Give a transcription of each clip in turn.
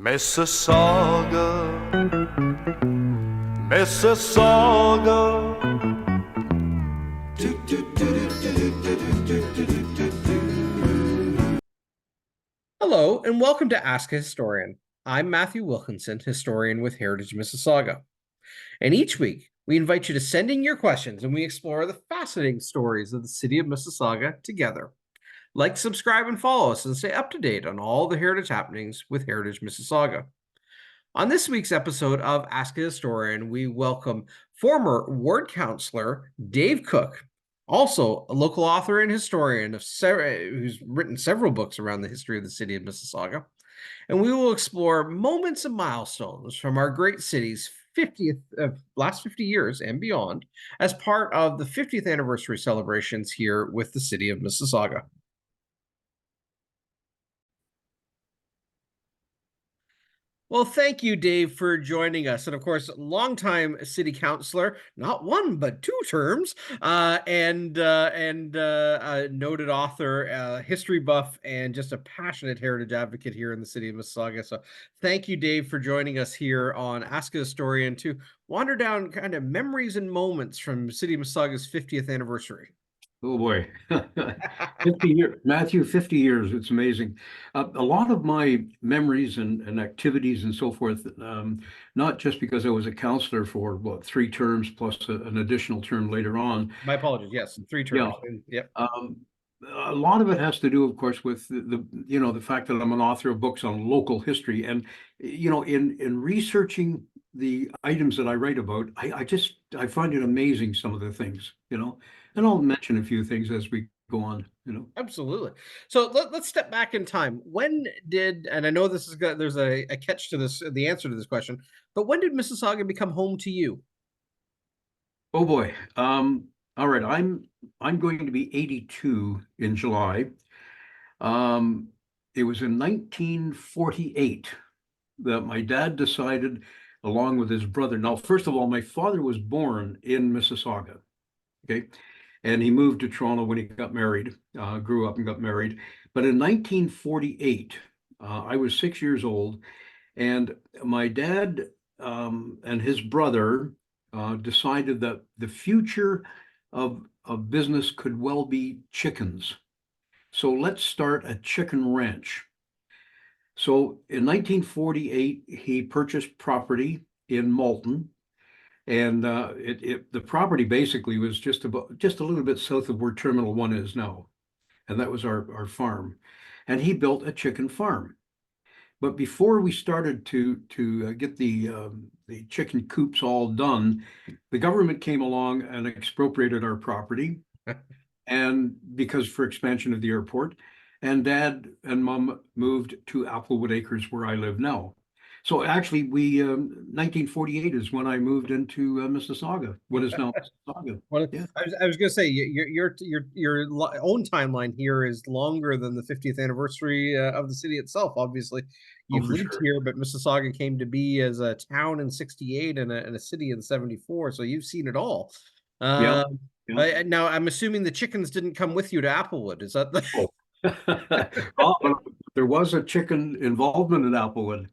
Mississauga, Mississauga. Hello, and welcome to Ask a Historian. I'm Matthew Wilkinson, historian with Heritage Mississauga. And each week, we invite you to send in your questions and we explore the fascinating stories of the city of Mississauga together. Like, subscribe, and follow us and stay up to date on all the heritage happenings with Heritage Mississauga. On this week's episode of Ask a Historian, we welcome former ward councillor Dave Cook, also a local author and historian who's written several books around the history of the city of Mississauga. And we will explore moments and milestones from our great city's 50th last 50 years and beyond as part of the 50th anniversary celebrations here with the city of Mississauga. Well, thank you, Dave, for joining us. And of course, longtime city councilor, not one, but two terms, and noted author, history buff, and just a passionate heritage advocate here in the city of Mississauga. So thank you, Dave, for joining us here on Ask a Historian to wander down kind of memories and moments from City of Mississauga's 50th anniversary. Oh boy, 50 years, Matthew, 50 years. It's amazing. A lot of my memories and activities and so forth, not just because I was a counselor for what, 3 terms plus an additional term later on. My apologies. Yes, 3 terms. Yeah. Yep. A lot of it has to do, of course, with the fact that I'm an author of books on local history, and in researching the items that I write about, I find it amazing, some of the things, and I'll mention a few things as we go on. Absolutely. So let's step back in time. When did, and I know this is good, there's a catch to this, the answer to this question, but when did Mississauga become home to you? Oh boy. All right. I'm going to be 82 in July. It was in 1948 that my dad decided, along with his brother. Now, first of all, my father was born in Mississauga. Okay. And he moved to Toronto when he got married, grew up and got married. But in 1948, I was 6 years old, and my dad and his brother decided that the future of business could well be chickens. So let's start a chicken ranch. So in 1948, he purchased property in Malton. And the property basically was just a little bit south of where Terminal 1 is now. And that was our farm. And he built a chicken farm. But before we started to get the chicken coops all done, the government came along and expropriated our property, and because for expansion of the airport, and Dad and Mom moved to Applewood Acres, where I live now. So actually, 1948 is when I moved into Mississauga, what is now Mississauga. Well, yeah. I was going to say your own timeline here is longer than the 50th anniversary of the city itself. Obviously, you've lived here, but Mississauga came to be as a town in '68 and a city in '74. So you've seen it all. Yeah. Now, I'm assuming the chickens didn't come with you to Applewood. Is that the? Well, there was a chicken involvement in Applewood.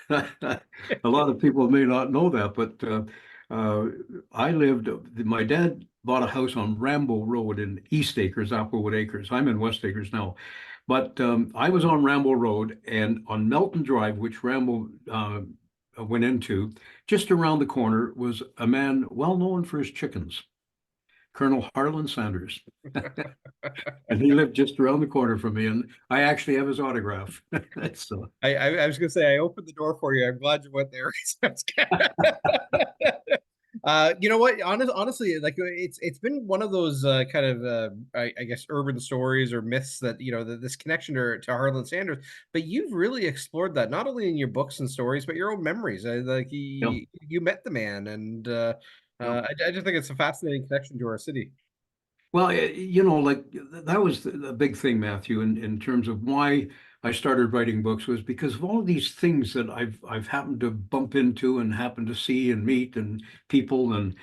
A lot of people may not know that, but my dad bought a house on Rambo Road in East Acres, Applewood Acres. I'm in West Acres now. But I was on Rambo Road, and on Melton Drive, which Rambo went into, just around the corner was a man well known for his chickens, Colonel Harlan Sanders. And he lived just around the corner from me, and I actually have his autograph. So I was going to say, I opened the door for you. I'm glad you went there. You know what? Honestly, like it's been one of those kind of I guess urban stories or myths that this connection to Harlan Sanders. But you've really explored that not only in your books and stories, but your own memories. Like you met the man, and I just think it's a fascinating connection to our city. Well, like that was the big thing, Matthew, in terms of why I started writing books, was because of all of these things that I've happened to bump into and happened to see and meet, and people and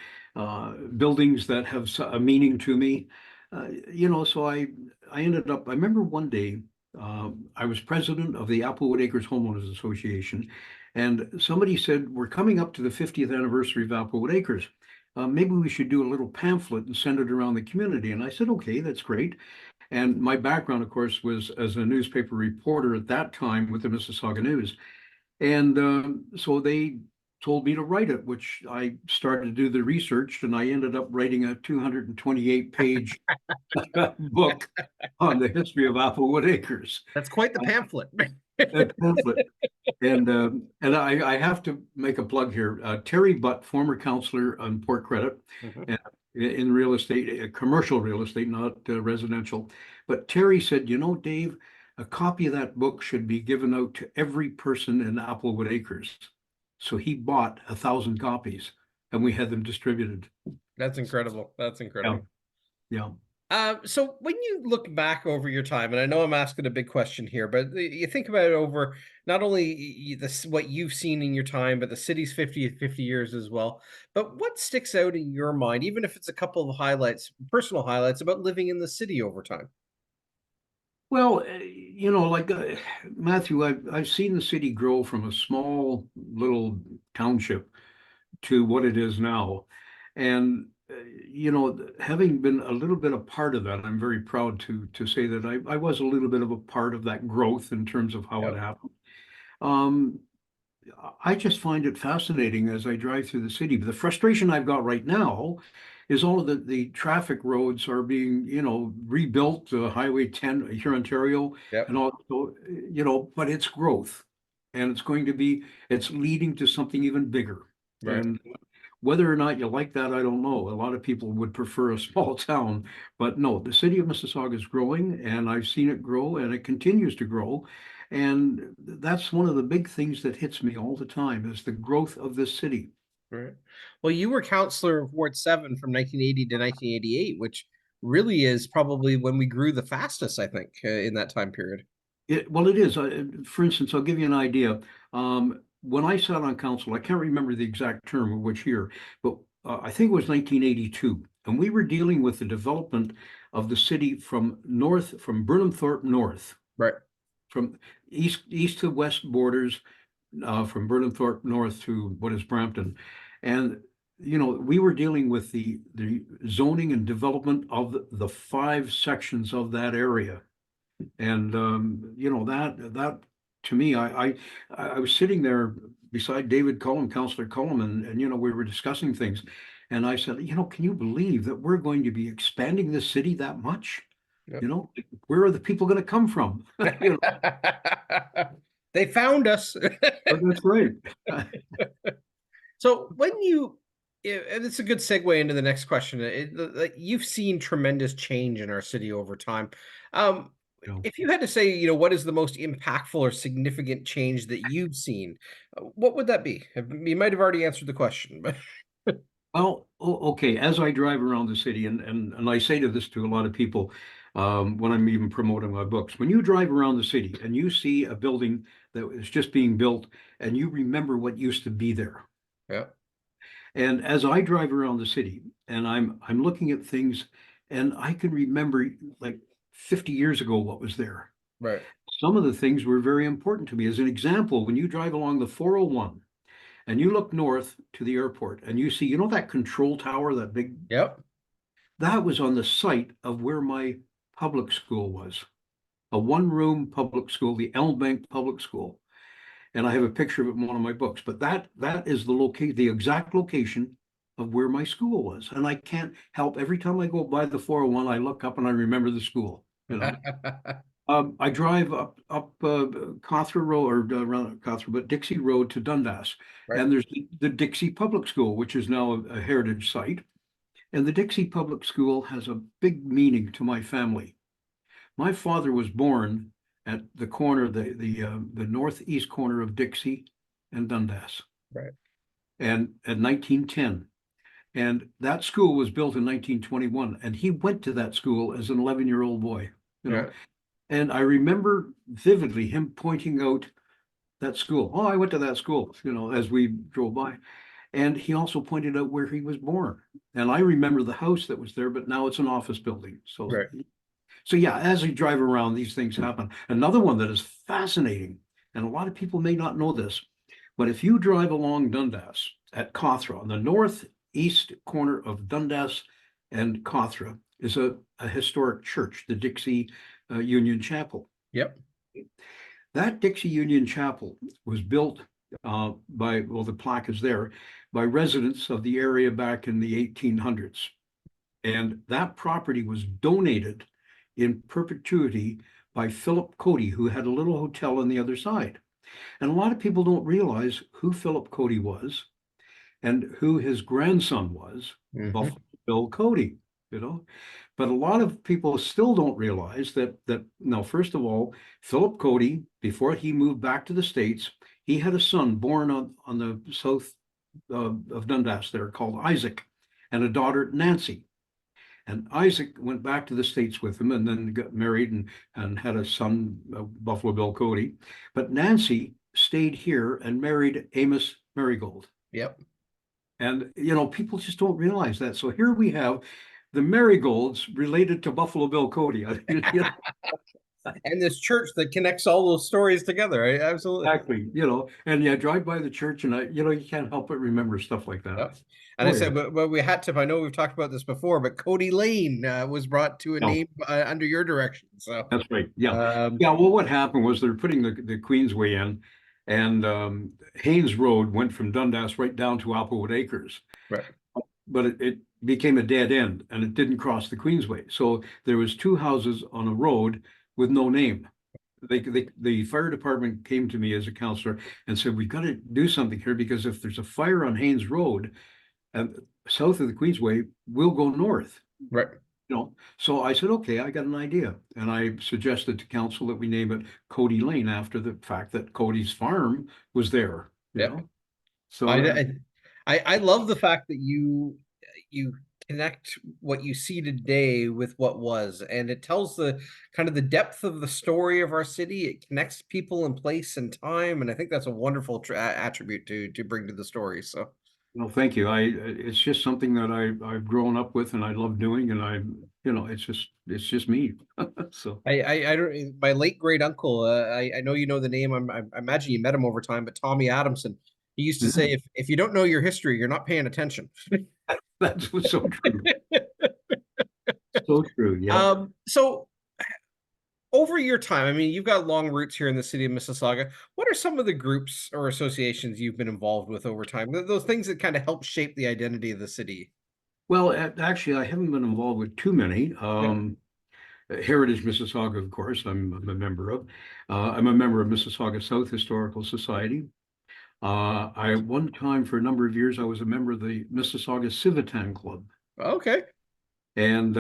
buildings that have a meaning to me. So I ended up. I remember one day I was president of the Applewood Acres Homeowners Association, and somebody said, we're coming up to the 50th anniversary of Applewood Acres. Maybe we should do a little pamphlet and send it around the community. And I said, okay, that's great. And my background, of course, was as a newspaper reporter at that time with the Mississauga News. And so they told me to write it, which I started to do the research, and I ended up writing a 228-page book on the history of Applewood Acres. That's quite the pamphlet. A pamphlet. And I have to make a plug here. Terry Butt, former councilor on Port Credit, Mhm. in real estate, commercial real estate, not residential. But Terry said, you know, Dave, a copy of that book should be given out to every person in Applewood Acres. So he bought 1,000 copies, and we had them distributed. That's incredible. That's incredible. Yeah. So when you look back over your time, and I know I'm asking a big question here, but you think about it over not only this what you've seen in your time, but the city's 50 years as well. But what sticks out in your mind, even if it's a couple of highlights, personal highlights about living in the city over time? Well, you know, like Matthew, I've seen the city grow from a small little township to what it is now. And you know, having been a little bit a part of that, I'm very proud to say that I was a little bit of a part of that growth in terms of how it Yep. happened. Um, I just find it fascinating as I drive through the city. But the frustration I've got right now is all of the traffic roads are being, you know, rebuilt, Highway 10 here in Ontario, Yep. and also, you know, but it's growth, and it's going to be, it's leading to something even bigger. Right. And whether or not you like that, I don't know. A lot of people would prefer a small town, but no, the city of Mississauga is growing, and I've seen it grow, and it continues to grow. And that's one of the big things that hits me all the time is the growth of this city. Right. Well, you were councillor of Ward 7 from 1980 to 1988, which really is probably when we grew the fastest, I think, in that time period. Well, it is. For instance, I'll give you an idea. When I sat on council, I can't remember the exact term of which year, but I think it was 1982, and we were dealing with the development of the city from Burnham Thorpe North, Right. from east to west borders, from Burnham Thorpe North to what is Brampton, and you know we were dealing with the zoning and development of the 5 sections of that area. And you know, that to me, I was sitting there beside David Cullum, Councillor Cullum, and you know, we were discussing things. And I said, you know, can you believe that we're going to be expanding this city that much? Yep. You know, where are the people going to come from? You know, They found us. but that's right. So when you, and it's a good segue into the next question. You've seen tremendous change in our city over time. Um, You know, if you had to say, what is the most impactful or significant change that you've seen, what would that be? You might have already answered the question, but well, okay. As I drive around the city, and I say to this to a lot of people, when I'm even promoting my books, when you drive around the city and you see a building that is just being built, and you remember what used to be there, yeah, and as I drive around the city and I'm looking at things, and I can remember like 50 years ago what was there. right, Some of the things were very important to me. As an example, when you drive along the 401 and you look north to the airport and you see, you know, that control tower, that big, yep, that was on the site of where my public school was. A one-room public school, the Elm Bank Public School. And I have a picture of it in one of my books. But that is the exact location of where my school was. And I can't help, every time I go by the 401, I look up and I remember the school, you know. I drive up Cawthra Road, or around Cawthra, but Dixie Road to Dundas, right, and there's the Dixie Public School, which is now a heritage site. And the Dixie Public School has a big meaning to my family. My father was born at the corner, the northeast corner of Dixie and Dundas, right, and at 1910. And that school was built in 1921, and he went to that school as an 11-year-old boy, you know. yeah, And I remember vividly him pointing out that school. Oh, I went to that school, you know, as we drove by. And he also pointed out where he was born. And I remember the house that was there, but now it's an office building. So, right. So yeah, as you drive around, these things happen. Another one that is fascinating, and a lot of people may not know this, but if you drive along Dundas at Cawthra, on the northeast corner of Dundas and Cawthra is a historic church, the Dixie Union Chapel. Yep. That Dixie Union Chapel was built well, the plaque is there, by residents of the area back in the 1800s. And that property was donated in perpetuity by Philip Cody, who had a little hotel on the other side. And a lot of people don't realize who Philip Cody was and who his grandson was, Buffalo Bill Cody, you know. But a lot of people still don't realize that now, first of all, Philip Cody, before he moved back to the States, he had a son born on the south of Dundas there called Isaac, and a daughter, Nancy. And Isaac went back to the States with him and then got married and had a son, Buffalo Bill Cody. But Nancy stayed here and married Amos Marigold. Yep. And, you know, people just don't realize that. So here we have the Marigolds related to Buffalo Bill Cody. And this church that connects all those stories together, right? Absolutely. Exactly. You know, and yeah, drive by the church and you can't help but remember stuff like that. Yep. And I said, but we had to, I know we've talked about this before, but Cody Lane was brought to a name under your direction. So that's right. Yeah. Well, what happened was they're putting the Queensway in, and Haynes Road went from Dundas right down to Applewood Acres. Right. But it became a dead end and it didn't cross the Queensway. So there was two houses on a road with no name. The fire department came to me as a councilor and said, we've got to do something here, because if there's a fire on Haynes Road and south of the Queensway, we'll go north. Right. You know, so I said, okay, I got an idea. And I suggested to council that we name it Cody Lane after the fact that Cody's farm was there. Yeah. So I love the fact that you connect what you see today with what was, and it tells the kind of the depth of the story of our city. It connects people and place and time, and I think that's a wonderful attribute to bring to the story. So, well, thank you. It's just something that I've grown up with and I love doing, and it's just me. So I don't. My late great uncle, I know you know the name. I imagine you met him over time, but Tommy Adamson. He used to say, if you don't know your history, you're not paying attention. That's what's so true. So true. Yeah. So over your time, I mean, you've got long roots here in the city of Mississauga. What are some of the groups or associations you've been involved with over time? Those things that kind of help shape the identity of the city. Well, actually, I haven't been involved with too many. Heritage Mississauga, of course, I'm a member of. I'm a member of Mississauga South Historical Society. One time for a number of years, I was a member of the Mississauga Civitan Club. Okay. And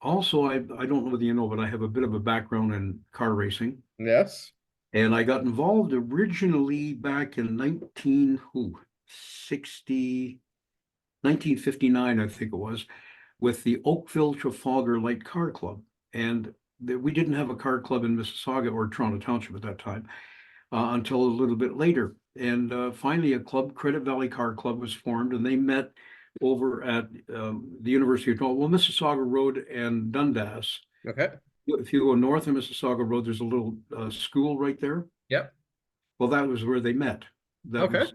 also, I don't know whether you know, but I have a bit of a background in car racing. Yes. And I got involved originally back in 1959, I think it was, with the Oakville Trafalgar Light Car Club. And we didn't have a car club in Mississauga or Toronto Township at that time until a little bit later. And finally, a club, Credit Valley Car Club, was formed, and they met over at the University of Toronto, well, Mississauga Road and Dundas. Okay. If you go north of Mississauga Road, there's a little school right there. Yep. Well, that was where they met. That was,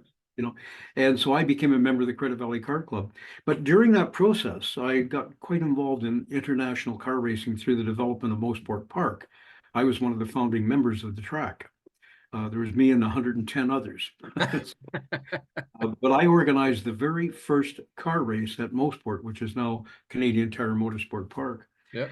and so I became a member of the Credit Valley Car Club. But during that process, I got quite involved in international car racing through the development of Mosport Park. I was one of the founding members of the track. There was me and 110 others. But I organized the very first car race at Mosport, which is now Canadian Tire Motorsport Park. Yeah.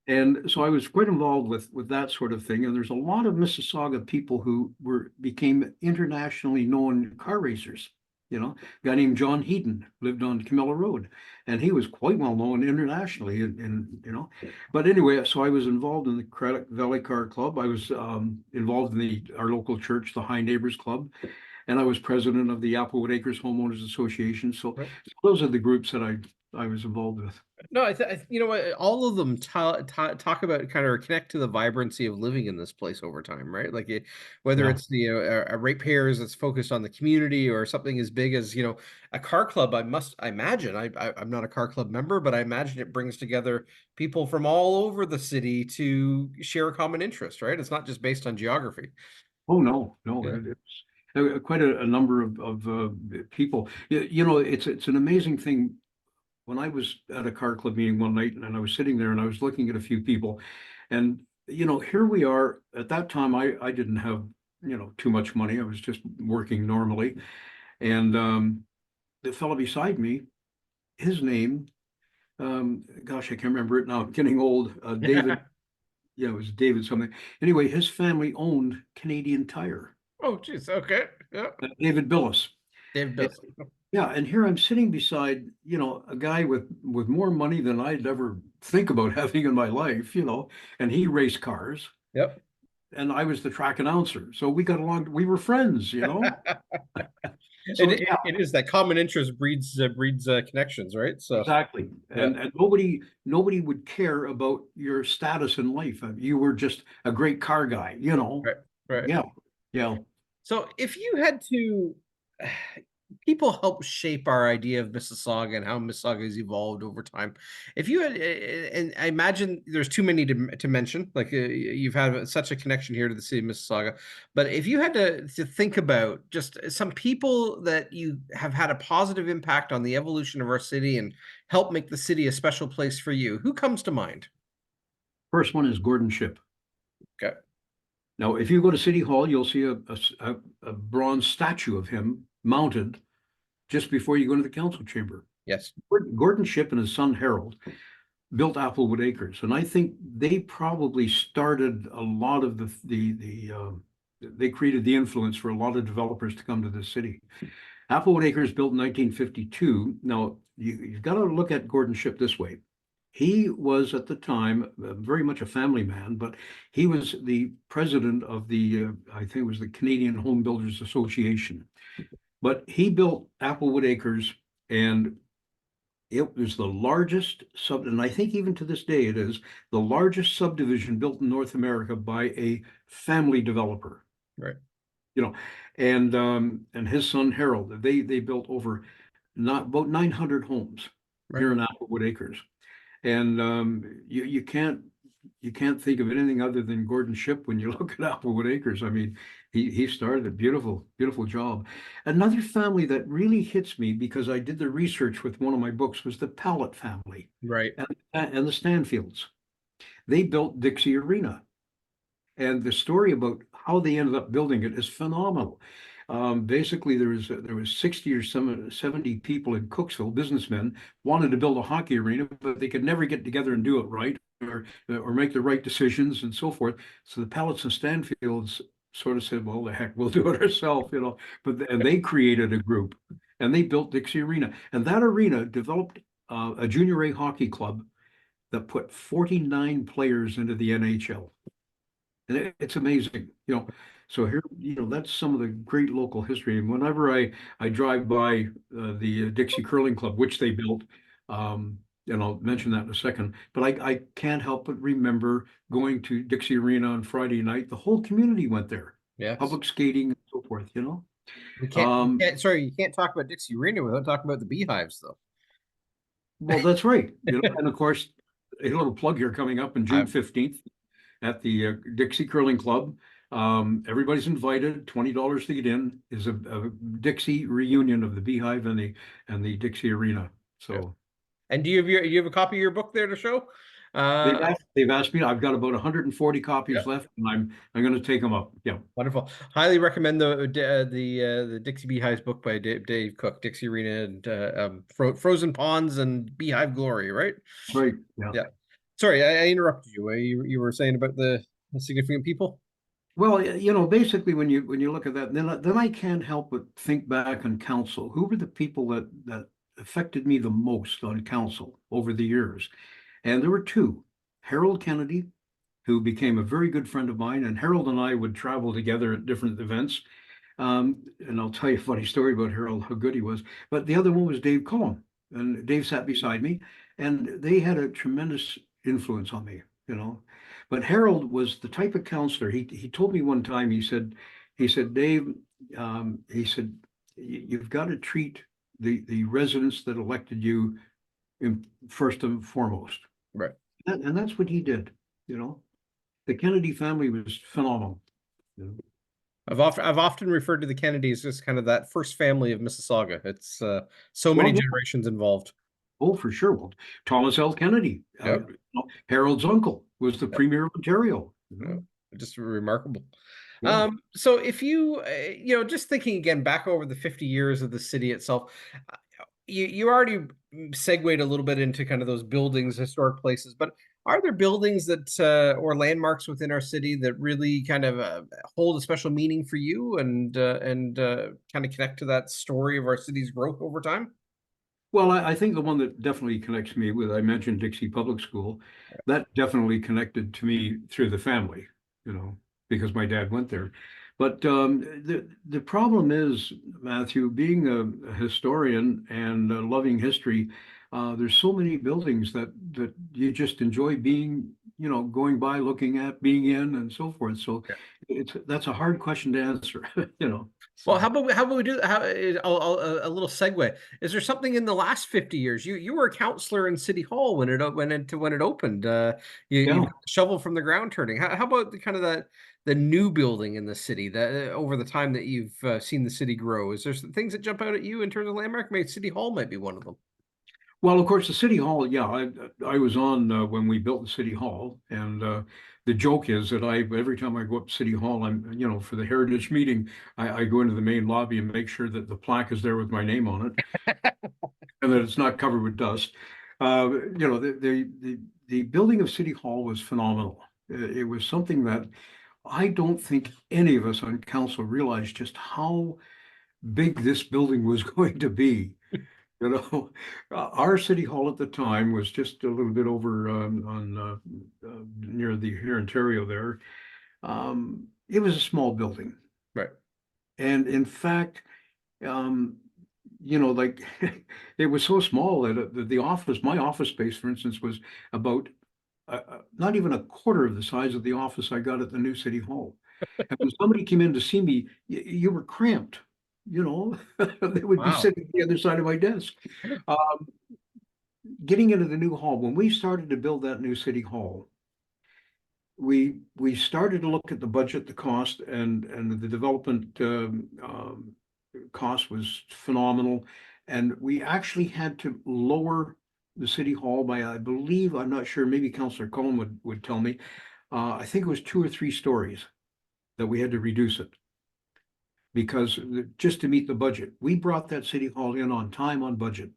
And so I was quite involved with that sort of thing. And there's a lot of Mississauga people who became internationally known car racers. You know, a guy named John Heaton lived on Camilla Road, and he was quite well known internationally. But anyway, so I was involved in the Credit Valley Car Club. I was involved in our local church, the High Neighbors Club, and I was president of the Applewood Acres Homeowners Association. So those are the groups that I was involved with. No, you know what? All of them talk about kind of connect to the vibrancy of living in this place over time, right? Like whether Yeah. it's the a ratepayers that's focused on the community or something as big as a car club. I imagine I'm not a car club member, but I imagine it brings together people from all over the city to share a common interest, right? It's not just based on geography. Oh, no, no, Yeah. it's quite a number of people. It's an amazing thing. When I was at a car club meeting one night and I was sitting there and I was looking at a few people, and here we are. At that time, I didn't have too much money. I was just working normally, and the fellow beside me, his name, gosh, I can't remember it now. I'm getting old. David, yeah, it was David something. Anyway, his family owned Canadian Tire. Oh, geez. Okay. Yeah. David Billis. Dave And- does. yeah, and here I'm sitting beside, a guy with more money than I'd ever think about having in my life, and he raced cars, Yep. and I was the track announcer. So we got along, we were friends. It, So it, yeah, it is that common interest breeds connections, right? So exactly. yeah, And nobody would care about your status in life. You were just a great car guy. right, right. Yeah. Yeah. So if you had to, people help shape our idea of Mississauga and how Mississauga has evolved over time. If you had, and I imagine there's too many to mention, like you've had such a connection here to the city of Mississauga, but if you had to think about just some people that you have had a positive impact on the evolution of our city and help make the city a special place for you, who comes to mind? First one is Gordon Ship. Okay. Now, if you go to City Hall, you'll see a bronze statue of him mounted just before you go into the council chamber. Yes. Gordon Ship and his son Harold built Applewood Acres, and I think they probably started a lot of they created the influence for a lot of developers to come to the city. Applewood Acres built in 1952. Now, you've got to look at Gordon Ship this way. He was at the time very much a family man, but he was the president of I think it was the Canadian Home Builders Association. But he built Applewood Acres, and it was the largest and I think even to this day it is the largest subdivision built in North America by a family developer. Right. You know, and his son Harold, they built over not about 900 homes Right. here in Applewood Acres. And you can't think of anything other than Gordon Ship when you look at Applewood Acres. I mean, he started a beautiful, beautiful job. Another family that really hits me because I did the research with one of my books was the Pallet family Right. and the Stanfields. They built Dixie Arena. And the story about how they ended up building it is phenomenal. Basically, there was 60 or 70 people in Cooksville, businessmen, wanted to build a hockey arena, but they could never get together and do it right or make the right decisions and so forth. So the Pallets and Stanfields sort of said, well, the heck, we'll do it ourselves. And they created a group and they built Dixie Arena. And that arena developed a junior A hockey club that put 49 players into the NHL. And it's amazing. So here, that's some of the great local history. And whenever I drive by the Dixie Curling Club, which they built, and I'll mention that in a second, but I can't help but remember going to Dixie Arena on Friday night. The whole community went there, Yes. public skating and so forth. Sorry, you can't talk about Dixie Arena without talking about the beehives, though. Well, that's right. And of course, a little plug here coming up on June 15th at the Dixie Curling Club. Everybody's invited. $20 to get in. Is a Dixie reunion of the Beehive and the Dixie Arena. So, and do you have a copy of your book there to show? they've asked me. I've got about 140 copies left, and I'm going to take them up. Yeah, wonderful. Highly recommend the Dixie Beehives book by Dave Cook, Dixie Arena and Frozen Ponds and Beehive Glory. Right. Right. Yeah. Sorry, I interrupted you. You were saying about the significant people? Well, basically, when you look at that, then I can't help but think back on council. Who were the people that affected me the most on council over the years? And there were two: Harold Kennedy, who became a very good friend of mine, and Harold and I would travel together at different events. And I'll tell you a funny story about Harold, how good he was. But the other one was Dave Cullum. and Dave sat beside me, and they had a tremendous influence on me, you know. But Harold was the type of counselor. He told me one time. He said, Dave, he said, you've got to treat the residents that elected you in first and foremost. Right. And that's what he did, you know. The Kennedy family was phenomenal. You know? I've often referred to the Kennedys as kind of that first family of Mississauga. It's so many Well, generations involved. oh, for sure. Well, Thomas L. Kennedy, Yep. Harold's uncle, was the Yep. Premier of Ontario. Yep. Just remarkable. Yeah. So if you, just thinking again back over the 50 years of the city itself, uh, you already segued a little bit into kind of those buildings, historic places, but are there buildings that or landmarks within our city that really kind of hold a special meaning for you and kind of connect to that story of our city's growth over time? Well, I think the one that definitely connects me with, I mentioned Dixie Public School, that definitely connected to me through the family, you know, because my dad went there. But the problem is, Matthew, being a historian and loving history, there's so many buildings that you just enjoy being, you know, going by, looking at, being in, and so forth. So that's a hard question to answer, you know. Well, So how about we do a little segue? Is there something in the last 50 years? You were a counselor in City Hall when it opened. You've yeah. got the shovel from the ground turning. How about the kind of the new building in the city that over the time that you've seen the city grow? Is there some things that jump out at you in terms of landmark? Maybe City Hall might be one of them. Well, of course, the city hall. Yeah, I was on when we built the city hall, and the joke is that I every time I go up to city hall, I'm for the heritage meeting, I go into the main lobby and make sure that the plaque is there with my name on it, and that it's not covered with dust. The building of city hall was phenomenal. It was something that I don't think any of us on council realized just how big this building was going to be. You know, our city hall at the time was just a little bit over on near the here Ontario there. It was a small building, Right. and in fact, um, like it was so small that my office space, for instance, was about not even a quarter of the size of the office I got at the new city hall. And when somebody came in to see me, you were cramped. You know, they would be Wow. sitting at the other side of my desk. Um, Getting into the new hall, when we started to build that new city hall, we started to look at the budget, the cost, and the development cost was phenomenal. And we actually had to lower the city hall by, I believe, I'm not sure, maybe Councillor Cullen would tell me. I think it was 2 or 3 stories that we had to reduce it because just to meet the budget. We brought that city hall in on time, on budget,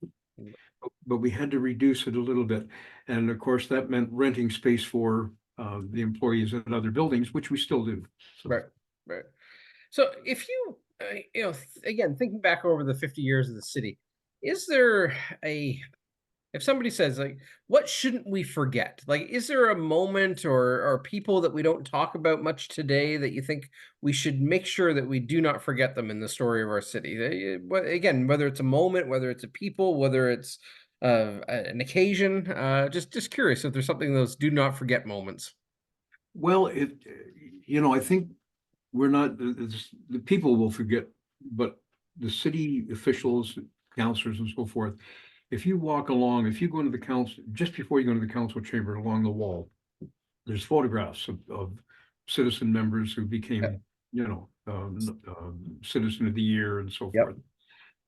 but we had to reduce it a little bit. And of course, that meant renting space for the employees at other buildings, which we still do. So, Right. Right. So if you, again, thinking back over the 50 years of the city, is there if somebody says like, what shouldn't we forget? Like, is there a moment or people that we don't talk about much today that you think we should make sure that we do not forget them in the story of our city? Again, whether it's a moment, whether it's a people, whether it's an occasion, just curious if there's something of those do not forget moments. well, I think we're not, the people will forget, but the city officials, councilors and so forth, if you walk along, if you go into the council, just before you go into the council chamber along the wall, there's photographs of citizen members who Yeah. became, citizen of the year and so Yep. forth.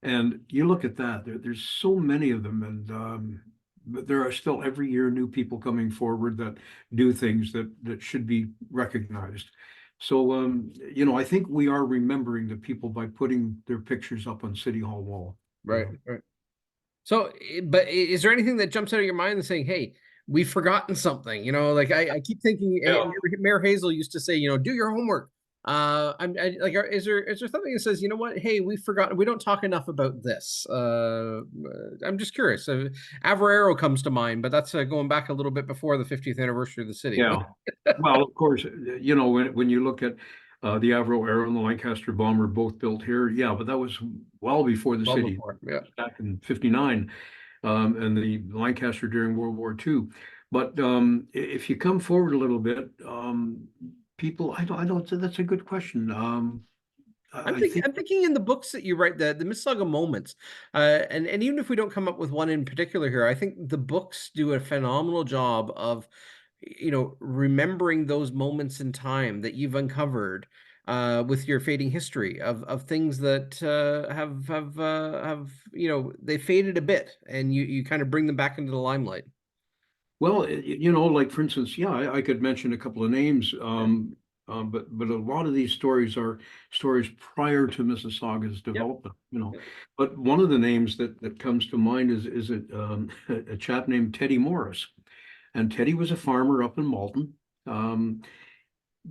And you look at that, there's so many of them, and but there are still every year new people coming forward that do things that should be recognized. So I think we are remembering the people by putting their pictures up on City Hall wall. Right. Right. So, but is there anything that jumps out of your mind and saying, "Hey, we've forgotten something"? Like I keep thinking, Yeah. Mayor Hazel used to say, do your homework. Like, is there something that says, you know what? Hey, we forgot. We don't talk enough about this. I'm just curious. Averaro comes to mind, but that's going back a little bit before the 50th anniversary of the city. Yeah. Well, of course, when you look at the Avro Arrow and the Lancaster Bomb were both built here. Yeah, but that was well before the Well city, before, yeah. back in '59. and the Lancaster during World War II. But if you come forward a little bit, people, I don't. That's a good question. I think, I'm thinking in the books that you write, the Mississauga moments, and even if we don't come up with one in particular here, I think the books do a phenomenal job of, remembering those moments in time that you've uncovered with your fading history of things that have they faded a bit, and you kind of bring them back into the limelight. well, like for instance, yeah, I could mention a couple of names, Yeah. but a lot of these stories are stories prior to Mississauga's Yep. development. Yep. But one of the names that comes to mind is a chap named Teddy Morris, and Teddy was a farmer up in Malton. Um,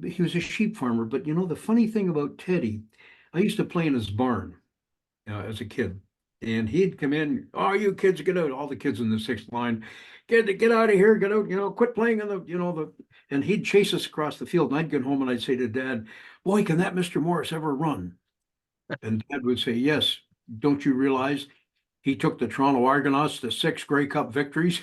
he was a sheep farmer, but the funny thing about Teddy, I used to play in his barn as a kid. And he'd come in, oh, you kids get out. All the kids in the sixth line, get out of here, get out, quit playing in and he'd chase us across the field. And I'd get home and I'd say to Dad, boy, can that Mr. Morris ever run? And Dad would say, yes. Don't you realize he took the Toronto Argonauts to 6 Grey Cup victories?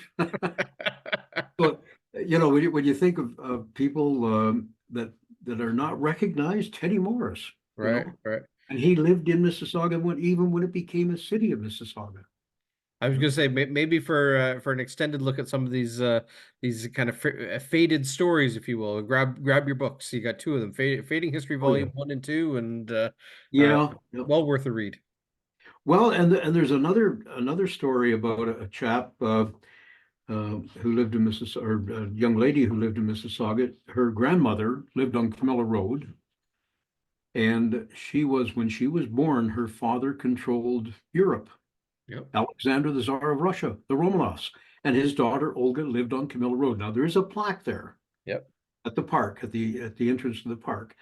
But when you think of people that are not recognized, Teddy Morris, Right, right. and he lived in Mississauga even when it became a city of Mississauga. I was gonna say maybe for an extended look at some of these kind of faded stories, if you will. Grab your books. You got two of them: Fading History Oh yeah, Volume 1 and 2, and yeah, yeah. well worth a read. Well, and there's another story about a chap who lived in Mississauga, or a young lady who lived in Mississauga. Her grandmother lived on Camilla Road, and when she was born, her father controlled Europe. Yep. Alexander, the Tsar of Russia, the Romanovs, and his daughter Olga lived on Camilla Road. Now there is a plaque there Yep. at the park, at the entrance to the park.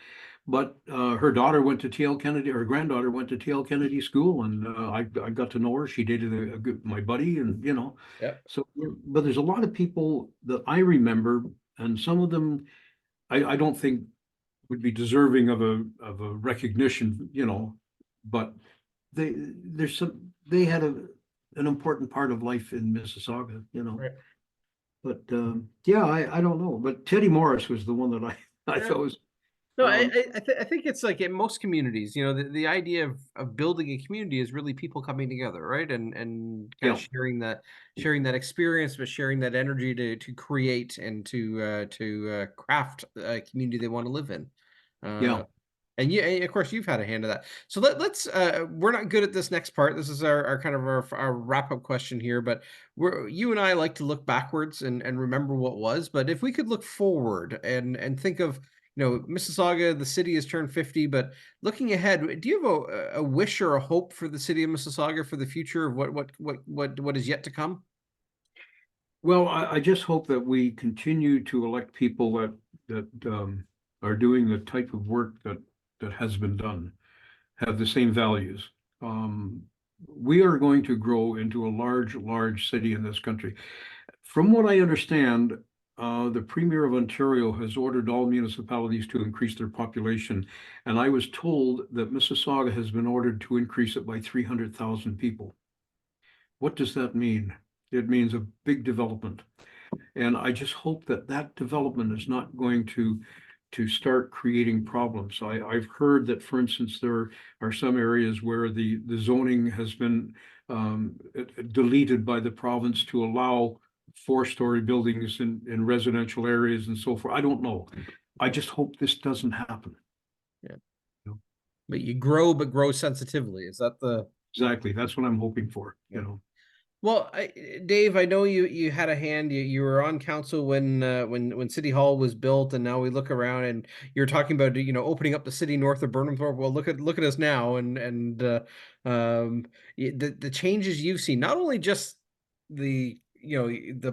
But her daughter went to TL Kennedy, her granddaughter went to TL Kennedy School, and I got to know her. She dated my buddy, and Yep. so. But there's a lot of people that I remember, and some of them I don't think would be deserving of a recognition, but they had an important part of life in Mississauga, Right. But yeah, I don't know. But Teddy Morris was the one that I Yeah. thought was No, um, I think it's like in most communities, the idea of building a community is really people coming together, right? And kind of yeah, sharing that experience, but sharing that energy to create and to craft a community they want to live in. yeah. Uh, and of course, you've had a hand in that. So let's we're not good at this next part. This is our kind of our wrap up question here, but you and I like to look backwards and remember what was. But if we could look forward and think of Mississauga, the city has turned 50, but looking ahead, do you have a wish or a hope for the city of Mississauga for the future of what is yet to come? Well, I just hope that we continue to elect people that are doing the type of work that has been done, have the same values. Um, we are going to grow into a large city in this country. From what I understand, the Premier of Ontario has ordered all municipalities to increase their population, and I was told that Mississauga has been ordered to increase it by 300,000 people. What does that mean? It means a big development. And I just hope that that development is not going to start creating problems. I've heard that, for instance, there are some areas where the zoning has been deleted by the province to allow 4-story buildings in residential areas and so forth. I don't know. I just hope this doesn't happen. Yeah. You know, But but grow sensitively. Is that the exactly. That's what I'm hoping for, Well, Dave, I know you had a hand. You were on council when City Hall was built, and now we look around and you're talking about opening up the city north of Burnhamthorpe. Well, look at us now, and the changes you've seen, not only just the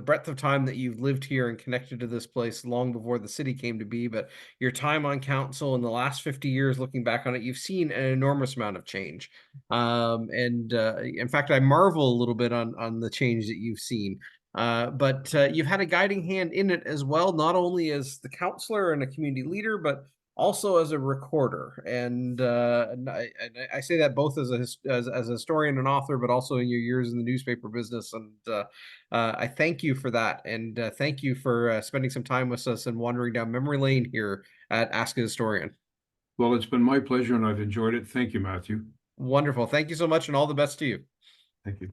breadth of time that you've lived here and connected to this place long before the city came to be, but your time on council in the last 50 years, looking back on it, you've seen an enormous amount of change. And in fact, I marvel a little bit on the change that you've seen. But you've had a guiding hand in it as well, not only as the counselor and a community leader, but also as a recorder. And I say that both as a historian and author, but also in your years in the newspaper business. And I thank you for that. And thank you for spending some time with us and wandering down memory lane here at Ask a Historian. Well, it's been my pleasure and I've enjoyed it. Thank you, Matthew. Wonderful. Thank you so much and all the best to you. Thank you.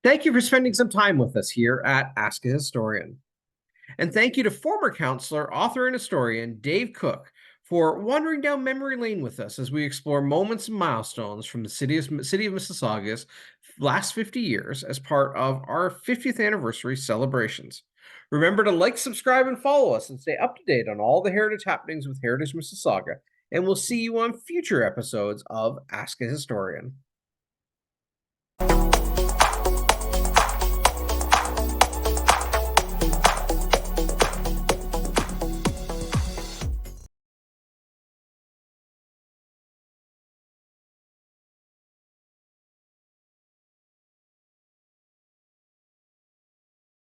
Thank you for spending some time with us here at Ask a Historian. And thank you to former counselor, author, and historian Dave Cook for wandering down memory lane with us as we explore moments and milestones from the city of Mississauga's last 50 years as part of our 50th anniversary celebrations. Remember to like, subscribe, and follow us and stay up to date on all the heritage happenings with Heritage Mississauga. And we'll see you on future episodes of Ask a Historian.